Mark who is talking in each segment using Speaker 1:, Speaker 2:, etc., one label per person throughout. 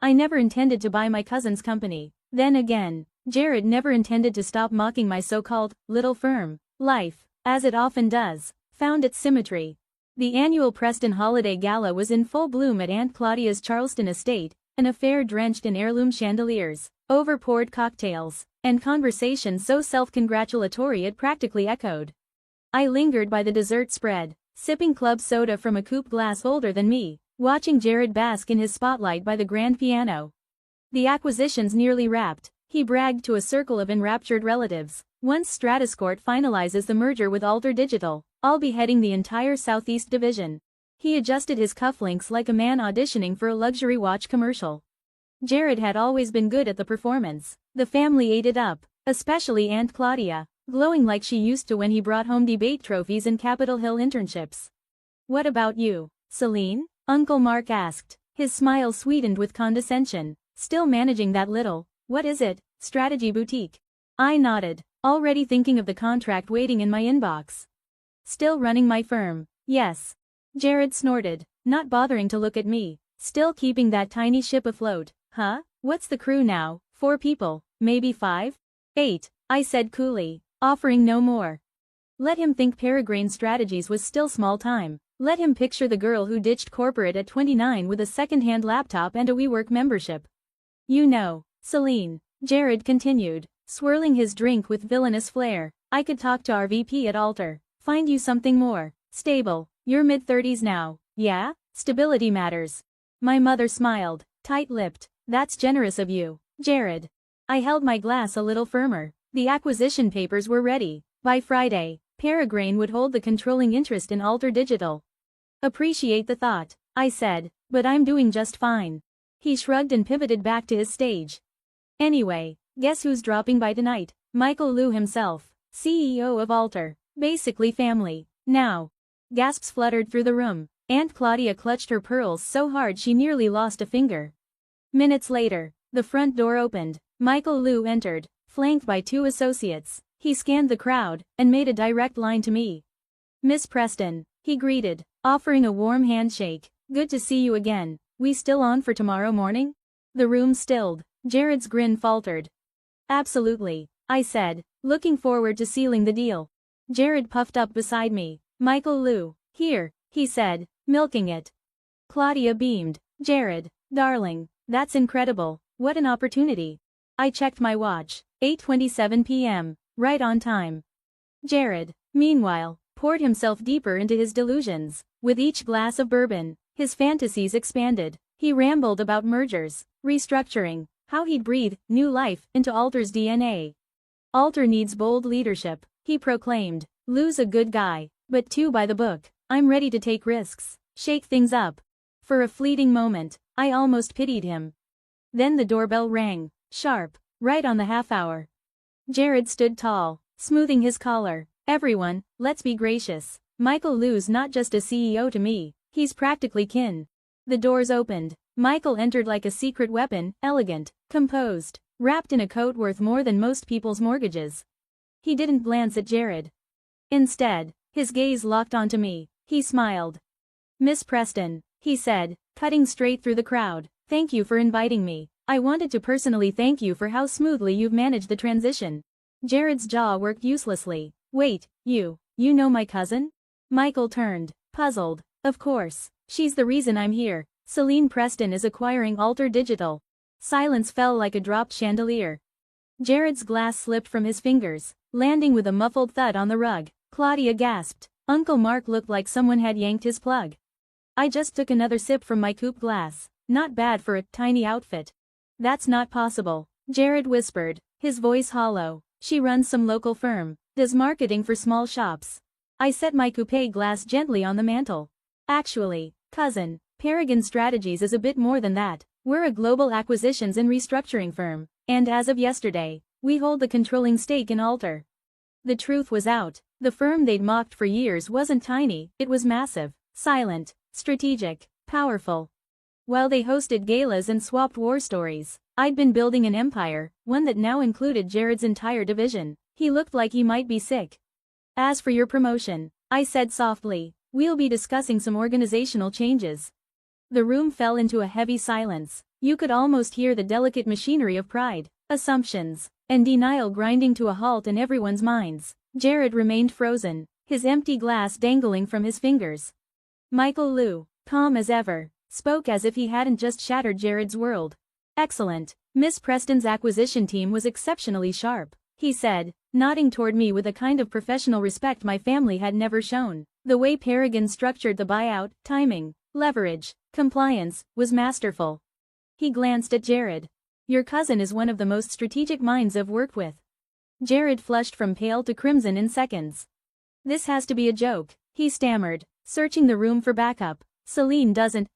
Speaker 1: I never intended to buy my cousin's company. Then again, Jared never intended to stop mocking my so-called little firm. Life, as it often does, found its symmetry. The annual Preston Holiday Gala was in full bloom at Aunt Claudia's Charleston estate, an affair drenched in heirloom chandeliers, over-poured cocktails, and conversation so self-congratulatory it practically echoed. I lingered by the dessert spread, sipping club soda from a coupe glass older than me, watching Jared bask in his spotlight by the grand piano. The acquisition's nearly wrapped, he bragged to a circle of enraptured relatives. Once Stratuscourt finalizes the merger with Alter Digital, I'll be heading the entire Southeast Division. He adjusted his cufflinks like a man auditioning for a luxury watch commercial. Jared had always been good at the performance. The family ate it up, especially Aunt Claudia, glowing like she used to when he brought home debate trophies and Capitol Hill internships. "What about you, Celine?" Uncle Mark asked, his smile sweetened with condescension. "Still managing that little, what is it, strategy boutique?" I nodded, already thinking of the contract waiting in my inbox. "Still running my firm, yes." Jared snorted, not bothering to look at me. "Still keeping that tiny ship afloat, huh? What's the crew now? 4 people, maybe 5? 8, I said coolly, offering no more. Let him think Peregrine Strategies was still small time. Let him picture the girl who ditched corporate at 29 with a second-hand laptop and a WeWork membership. "You know, Celine," Jared continued, swirling his drink with villainous flair, "I could talk to our VP at Alter, find you something more stable. You're mid-30s now, yeah? Stability matters." My mother smiled, tight-lipped. "That's generous of you, Jared." I held my glass a little firmer. The acquisition papers were ready. By Friday, Peregrine would hold the controlling interest in Alter Digital. "Appreciate the thought," I said, "but I'm doing just fine." He shrugged and pivoted back to his stage. "Anyway, guess who's dropping by tonight? Michael Liu himself, CEO of Alter, basically family, now." Gasps fluttered through the room. Aunt Claudia clutched her pearls so hard she nearly lost a finger. Minutes later, the front door opened. Michael Liu entered, flanked by 2 associates. He scanned the crowd, and made a direct line to me. "Miss Preston," he greeted, offering a warm handshake. "Good to see you again. We still on for tomorrow morning?" The room stilled. Jared's grin faltered. "Absolutely," I said, looking forward to sealing the deal. Jared puffed up beside me. "Michael Liu, here," he said, milking it. Claudia beamed. "Jared, darling, that's incredible. What an opportunity." I checked my watch. 8:27 p.m., right on time. Jared, meanwhile, poured himself deeper into his delusions. With each glass of bourbon, his fantasies expanded. He rambled about mergers, restructuring, how he'd breathe new life into Alter's DNA. "Alter needs bold leadership," he proclaimed. "Lou's a good guy, but too by the book. I'm ready to take risks, shake things up." For a fleeting moment, I almost pitied him. Then the doorbell rang, sharp, right on the half hour. Jared stood tall, smoothing his collar. "Everyone, let's be gracious. Michael Liu's not just a CEO to me, he's practically kin." The doors opened. Michael entered like a secret weapon, elegant, composed, wrapped in a coat worth more than most people's mortgages. He didn't glance at Jared. Instead, his gaze locked onto me. He smiled. "Miss Preston," he said, cutting straight through the crowd, "thank you for inviting me. I wanted to personally thank you for how smoothly you've managed the transition." Jared's jaw worked uselessly. "Wait, you know my cousin?" Michael turned, puzzled. "Of course, she's the reason I'm here. Celine Preston is acquiring Alter Digital." Silence fell like a dropped chandelier. Jared's glass slipped from his fingers, landing with a muffled thud on the rug. Claudia gasped. Uncle Mark looked like someone had yanked his plug. I just took another sip from my coupe glass. Not bad for a tiny outfit. "That's not possible," Jared whispered, his voice hollow. "She runs some local firm, does marketing for small shops." I set my coupe glass gently on the mantel. "Actually, cousin, Peregrine Strategies is a bit more than that. We're a global acquisitions and restructuring firm, and as of yesterday, we hold the controlling stake in Alter." The truth was out. The firm they'd mocked for years wasn't tiny, it was massive, silent, strategic, powerful. While they hosted galas and swapped war stories, I'd been building an empire, one that now included Jared's entire division. He looked like he might be sick. "As for your promotion," I said softly, "we'll be discussing some organizational changes." The room fell into a heavy silence. You could almost hear the delicate machinery of pride, assumptions, and denial grinding to a halt in everyone's minds. Jared remained frozen, his empty glass dangling from his fingers. Michael Liu, calm as ever, spoke as if he hadn't just shattered Jared's world. Excellent. Miss Preston's acquisition team was exceptionally sharp, he said, nodding toward me with a kind of professional respect my family had never shown. The way Paragon structured the buyout, timing, leverage, compliance, was masterful. He glanced at Jared. Your cousin is one of the most strategic minds I've worked with. Jared flushed from pale to crimson in seconds. This has to be a joke, he stammered, searching the room for backup. Celine doesn't,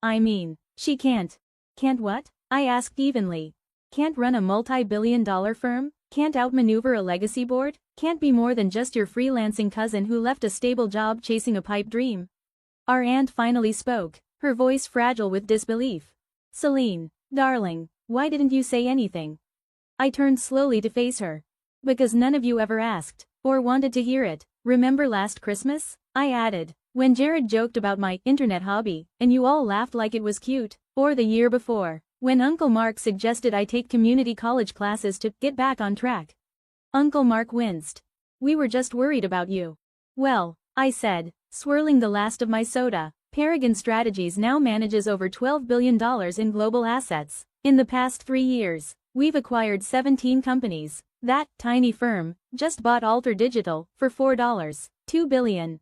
Speaker 1: she can't. Can't what? I asked evenly. Can't run a multi-billion-dollar firm? Can't outmaneuver a legacy board? Can't be more than just your freelancing cousin who left a stable job chasing a pipe dream? Our aunt finally spoke, her voice fragile with disbelief. Celine, darling, why didn't you say anything? I turned slowly to face her. Because none of you ever asked, or wanted to hear it. Remember last Christmas? I added, when Jared joked about my internet hobby, and you all laughed like it was cute. Or the year before, when Uncle Mark suggested I take community college classes to get back on track. Uncle Mark winced. We were just worried about you. Well, I said, swirling the last of my soda, Paragon Strategies now manages over $12 billion in global assets. In the past 3 years, we've acquired 17 companies. That tiny firm just bought Alter Digital for $4.2 billion.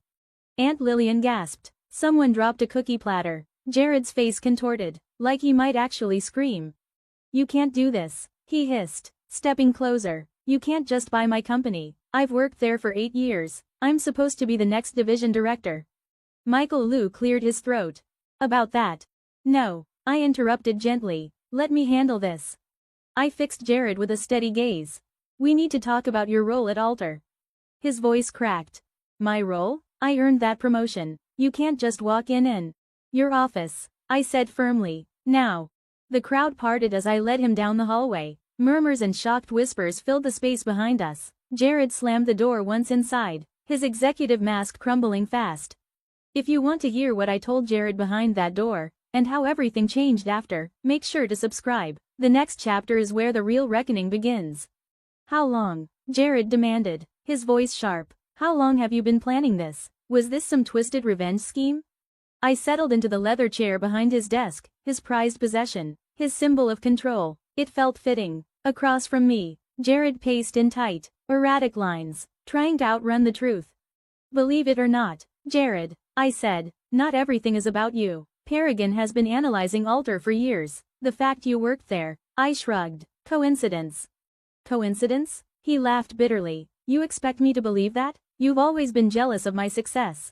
Speaker 1: Aunt Lillian gasped. Someone dropped a cookie platter. Jared's face contorted, like he might actually scream. You can't do this, he hissed, stepping closer. You can't just buy my company. I've worked there for 8 years. I'm supposed to be the next division director. Michael Liu cleared his throat. About that. No, I interrupted gently. Let me handle this. I fixed Jared with a steady gaze. We need to talk about your role at Alter. His voice cracked. My role? I earned that promotion. You can't just walk in. Your office, I said firmly. Now. The crowd parted as I led him down the hallway. Murmurs and shocked whispers filled the space behind us. Jared slammed the door once inside, his executive mask crumbling fast. If you want to hear what I told Jared behind that door, and how everything changed after, make sure to subscribe. The next chapter is where the real reckoning begins. How long? Jared demanded, his voice sharp. How long have you been planning this? Was this some twisted revenge scheme? I settled into the leather chair behind his desk, his prized possession, his symbol of control. It felt fitting. Across from me, Jared paced in tight, erratic lines, trying to outrun the truth. Believe it or not, Jared, I said, not everything is about you. Paragon has been analyzing Alter for years. The fact you worked there, I shrugged. Coincidence? Coincidence? He laughed bitterly. You expect me to believe that? You've always been jealous of my success.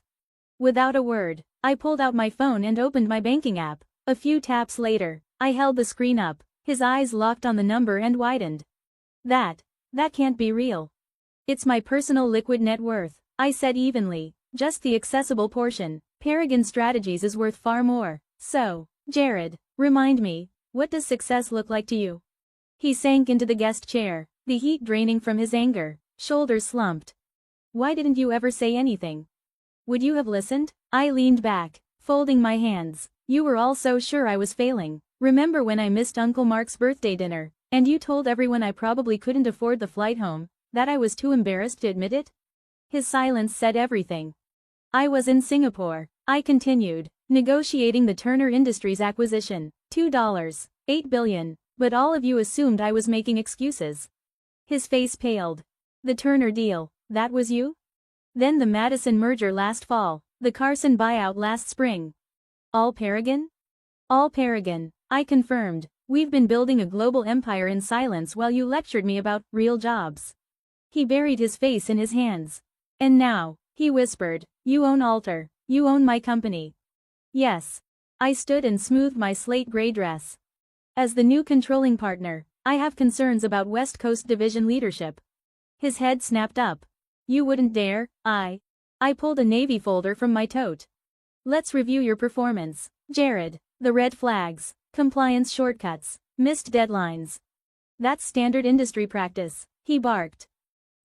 Speaker 1: Without a word, I pulled out my phone and opened my banking app. A few taps later, I held the screen up, his eyes locked on the number and widened. That can't be real. It's my personal liquid net worth, I said evenly, just the accessible portion. Paragon Strategies is worth far more. So, Jared, remind me, what does success look like to you? He sank into the guest chair, the heat draining from his anger, shoulders slumped. Why didn't you ever say anything? Would you have listened? I leaned back, folding my hands. You were all so sure I was failing. Remember when I missed Uncle Mark's birthday dinner, and you told everyone I probably couldn't afford the flight home, that I was too embarrassed to admit it? His silence said everything. I was in Singapore, I continued, negotiating the Turner Industries acquisition, $2.8 billion, but all of you assumed I was making excuses. His face paled. The Turner deal, that was you? Then the Madison merger last fall, the Carson buyout last spring. All Paragon? All Paragon, I confirmed. We've been building a global empire in silence while you lectured me about real jobs. He buried his face in his hands. And now, he whispered, you own Alter, you own my company. Yes. I stood and smoothed my slate gray dress. As the new controlling partner, I have concerns about West Coast Division leadership. His head snapped up. You wouldn't dare. I pulled a Navy folder from my tote. Let's review your performance, Jared. The red flags, compliance shortcuts, missed deadlines. That's standard industry practice, he barked.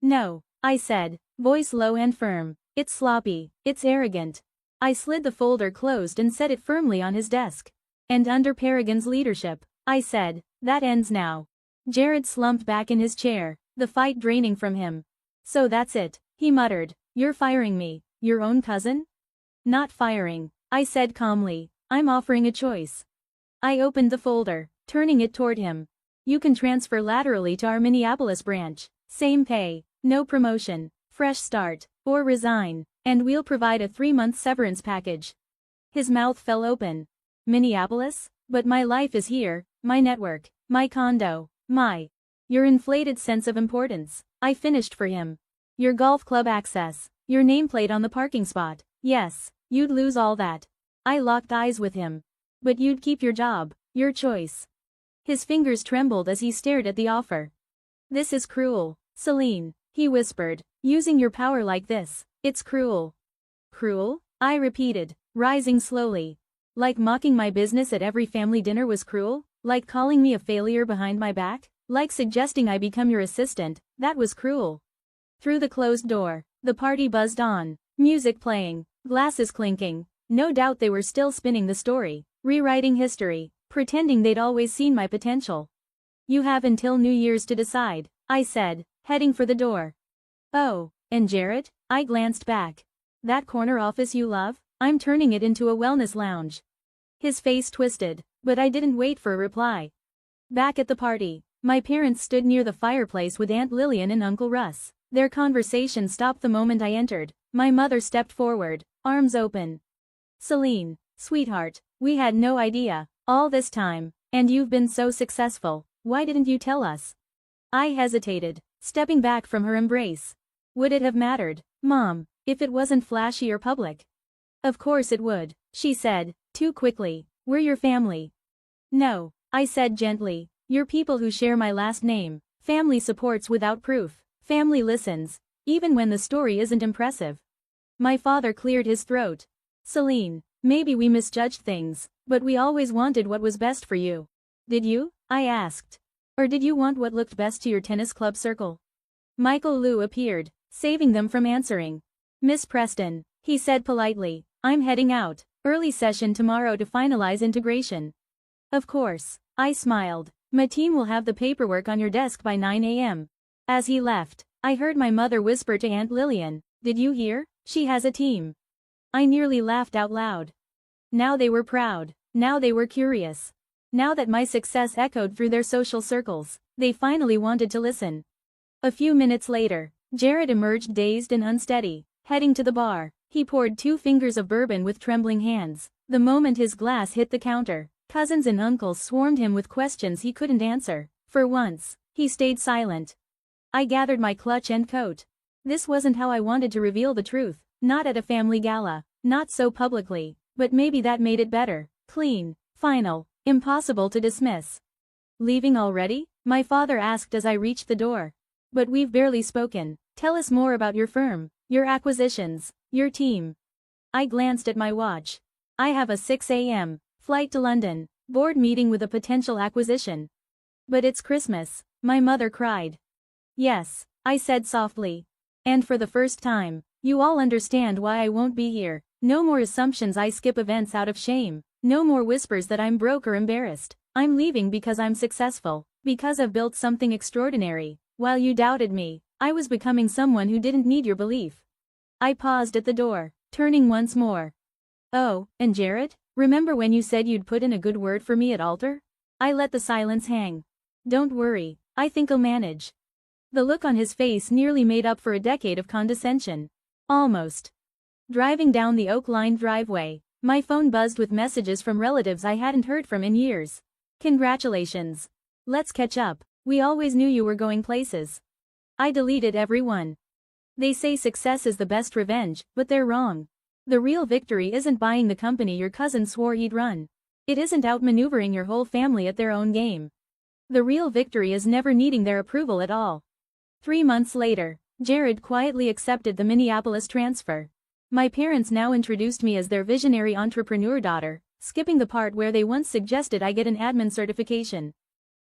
Speaker 1: No, I said, voice low and firm. It's sloppy, it's arrogant. I slid the folder closed and set it firmly on his desk. And under Paragon's leadership, I said. That ends now. Jared slumped back in his chair, the fight draining from him. So that's it, he muttered. You're firing me, your own cousin? Not firing, I said calmly. I'm offering a choice. I opened the folder, turning it toward him. You can transfer laterally to our Minneapolis branch. Same pay, no promotion, fresh start, or resign, and we'll provide a 3-month severance package. His mouth fell open. Minneapolis? But my life is here, my network, my condo, your inflated sense of importance. I finished for him. Your golf club access, your nameplate on the parking spot. Yes, you'd lose all that. I locked eyes with him. But you'd keep your job, your choice. His fingers trembled as he stared at the offer. This is cruel, Celine, he whispered. Using your power like this, it's cruel. Cruel? I repeated, rising slowly. Like mocking my business at every family dinner was cruel? Like calling me a failure behind my back? Like suggesting I become your assistant, that was cruel. Through the closed door, the party buzzed on, music playing, glasses clinking. No doubt they were still spinning the story, rewriting history, pretending they'd always seen my potential. You have until New Year's to decide, I said, heading for the door. Oh, and Jared? I glanced back. That corner office you love? I'm turning it into a wellness lounge. His face twisted, but I didn't wait for a reply. Back at the party, my parents stood near the fireplace with Aunt Lillian and Uncle Russ. Their conversation stopped the moment I entered. My mother stepped forward, arms open. Celine, sweetheart, we had no idea, all this time, and you've been so successful, why didn't you tell us? I hesitated, stepping back from her embrace. Would it have mattered, Mom, if it wasn't flashy or public? Of course it would, she said, too quickly. We're your family. No, I said gently, you're people who share my last name. Family supports without proof. Family listens, even when the story isn't impressive. My father cleared his throat. Celine, maybe we misjudged things, but we always wanted what was best for you. Did you? I asked. Or did you want what looked best to your tennis club circle? Michael Liu appeared, saving them from answering. Miss Preston, he said politely, I'm heading out, early session tomorrow to finalize integration. Of course, I smiled. My team will have the paperwork on your desk by 9 a.m. As he left, I heard my mother whisper to Aunt Lillian, did you hear? She has a team. I nearly laughed out loud. Now they were proud, now they were curious. Now that my success echoed through their social circles, they finally wanted to listen. A few minutes later, Jared emerged dazed and unsteady, heading to the bar. He poured 2 fingers of bourbon with trembling hands. The moment his glass hit the counter, cousins and uncles swarmed him with questions he couldn't answer. For once, he stayed silent. I gathered my clutch and coat. This wasn't how I wanted to reveal the truth, not at a family gala, not so publicly, but maybe that made it better, clean, final, impossible to dismiss. Leaving already? My father asked as I reached the door. But we've barely spoken. Tell us more about your firm, your acquisitions, your team. I glanced at my watch. I have a 6 a.m. flight to London, board meeting with a potential acquisition. But it's Christmas, my mother cried. Yes, I said softly. And for the first time, you all understand why I won't be here. No more assumptions I skip events out of shame. No more whispers that I'm broke or embarrassed. I'm leaving because I'm successful, because I've built something extraordinary. While you doubted me, I was becoming someone who didn't need your belief. I paused at the door, turning once more. Oh, and Jared? Remember when you said you'd put in a good word for me at altar? I let the silence hang. Don't worry, I think I'll manage. The look on his face nearly made up for a decade of condescension. Almost. Driving down the oak-lined driveway, my phone buzzed with messages from relatives I hadn't heard from in years. Congratulations. Let's catch up. We always knew you were going places. I deleted every one. They say success is the best revenge, but they're wrong. The real victory isn't buying the company your cousin swore he'd run. It isn't outmaneuvering your whole family at their own game. The real victory is never needing their approval at all. 3 months later, Jared quietly accepted the Minneapolis transfer. My parents now introduced me as their visionary entrepreneur daughter, skipping the part where they once suggested I get an admin certification.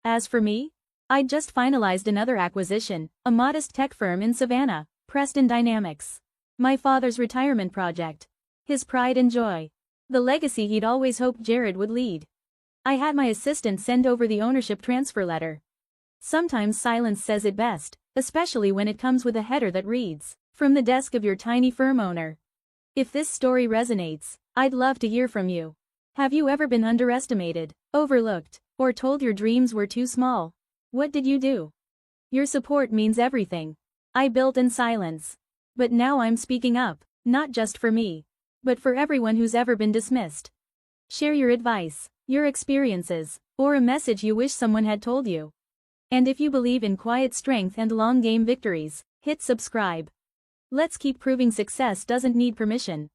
Speaker 1: As for me, I'd just finalized another acquisition, a modest tech firm in Savannah, Preston Dynamics. My father's retirement project. His pride and joy. The legacy he'd always hoped Jared would lead. I had my assistant send over the ownership transfer letter. Sometimes silence says it best, especially when it comes with a header that reads, "From the desk of your tiny firm owner." If this story resonates, I'd love to hear from you. Have you ever been underestimated, overlooked, or told your dreams were too small? What did you do? Your support means everything. I built in silence. But now I'm speaking up, not just for me, but for everyone who's ever been dismissed. Share your advice, your experiences, or a message you wish someone had told you. And if you believe in quiet strength and long game victories, hit subscribe. Let's keep proving success doesn't need permission.